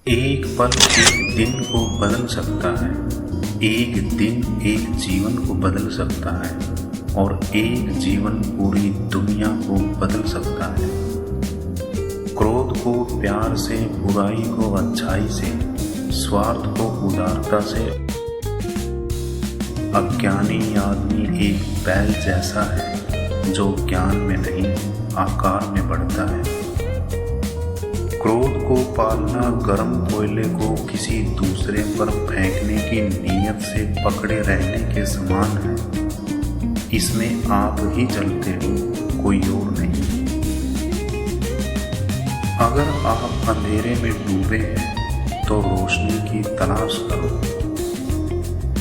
एक पल एक दिन को बदल सकता है, एक दिन एक जीवन को बदल सकता है और एक जीवन पूरी दुनिया को बदल सकता है। क्रोध को प्यार से, बुराई को अच्छाई से, स्वार्थ को उदारता से। अज्ञानी आदमी एक बैल जैसा है जो ज्ञान में नहीं आकार में बढ़ता है। क्रोध को पालना गर्म कोयले को किसी दूसरे पर फेंकने की नीयत से पकड़े रहने के समान है। इसमें आप ही जलते हो, कोई और नहीं। अगर आप अंधेरे में डूबे हैं तो रोशनी की तलाश करो।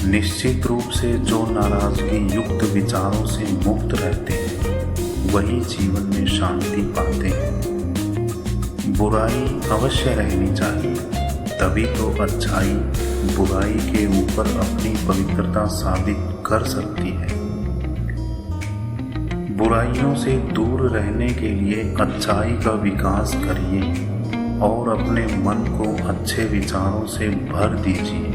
निश्चित रूप से जो नाराजगी युक्त विचारों से मुक्त रहते हैं वही जीवन में शांति पाते हैं। बुराई अवश्य रहनी चाहिए, तभी तो अच्छाई बुराई के ऊपर अपनी पवित्रता साबित कर सकती है। बुराइयों से दूर रहने के लिए अच्छाई का विकास करिए और अपने मन को अच्छे विचारों से भर दीजिए।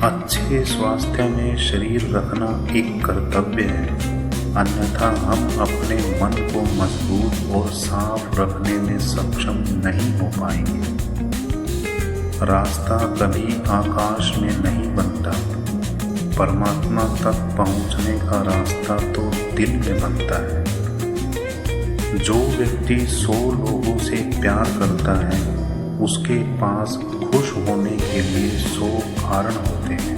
अच्छे स्वास्थ्य में शरीर रखना एक कर्तव्य है, अन्यथा हम अपने मन को मजबूत और साफ रखने में सक्षम नहीं हो पाएंगे। रास्ता कभी आकाश में नहीं बनता, परमात्मा तक पहुंचने का रास्ता तो दिल में बनता है। जो व्यक्ति 100 लोगों से प्यार करता है उसके पास खुश होने के लिए 100 कारण होते हैं,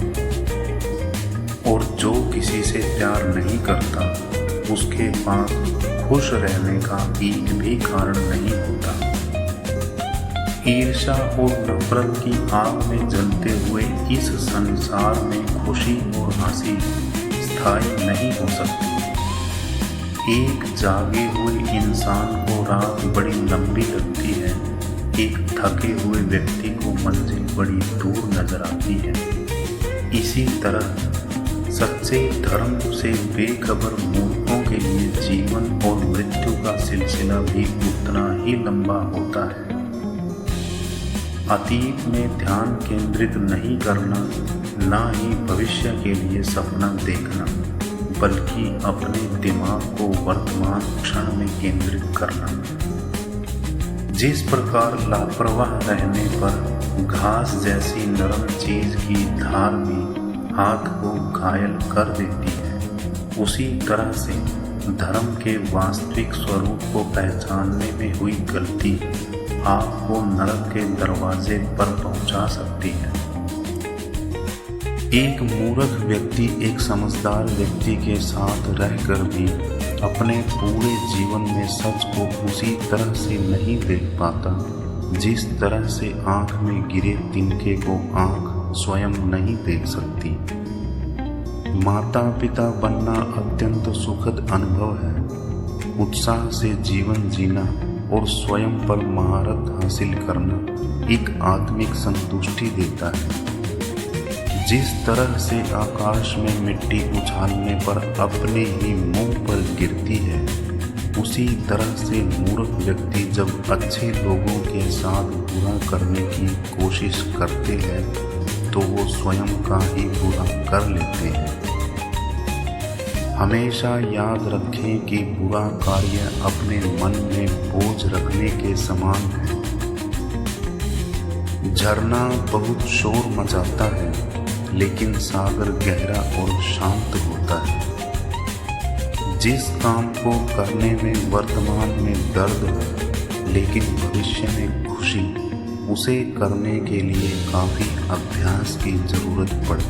और जो किसी से प्यार नहीं करता उसके पास खुश रहने का एक भी कारण नहीं होता। ईर्ष्या और नफरत की आग में जलते हुए इस संसार में खुशी और हंसी स्थायी नहीं हो सकती। एक जागे हुए इंसान को रात बड़ी लंबी लगती है, एक थके हुए व्यक्ति को मंजिल बड़ी दूर नजर आती है। इसी तरह सच्चे धर्म से बेखबर मूर्खों के लिए जीवन और मृत्यु का सिलसिला भी उतना ही लंबा होता है। अतीत में ध्यान केंद्रित नहीं करना, ना ही भविष्य के लिए सपना देखना, बल्कि अपने दिमाग को वर्तमान क्षण में केंद्रित करना। जिस प्रकार लापरवाह रहने पर घास जैसी नरम चीज की धार भी हाथ को घायल कर देती है, उसी तरह से धर्म के वास्तविक स्वरूप को पहचानने में हुई गलती आपको नरक के दरवाजे पर पहुंचा सकती है। एक मूर्ख व्यक्ति एक समझदार व्यक्ति के साथ रहकर भी अपने पूरे जीवन में सच को उसी तरह से नहीं देख पाता जिस तरह से आंख में गिरे तिनके को आंख स्वयं नहीं देख सकती। माता पिता बनना अत्यंत सुखद अनुभव है। उत्साह से जीवन जीना और स्वयं पर महारत हासिल करना एक आत्मिक संतुष्टि देता है। जिस तरह से आकाश में मिट्टी उछालने पर अपने ही मुंह पर गिरती है, उसी तरह से मूर्ख व्यक्ति जब अच्छे लोगों के साथ बुरा करने की कोशिश करते हैं तो वो स्वयं का ही बुरा कर लेते हैं। हमेशा याद रखें कि बुरा कार्य अपने मन में बोझ रखने के समान है। झरना बहुत शोर मचाता है, लेकिन सागर गहरा और शांत होता है। जिस काम को करने में वर्तमान में दर्द है लेकिन भविष्य में खुशी, उसे करने के लिए काफी अभ्यास की जरूरत पड़ती है।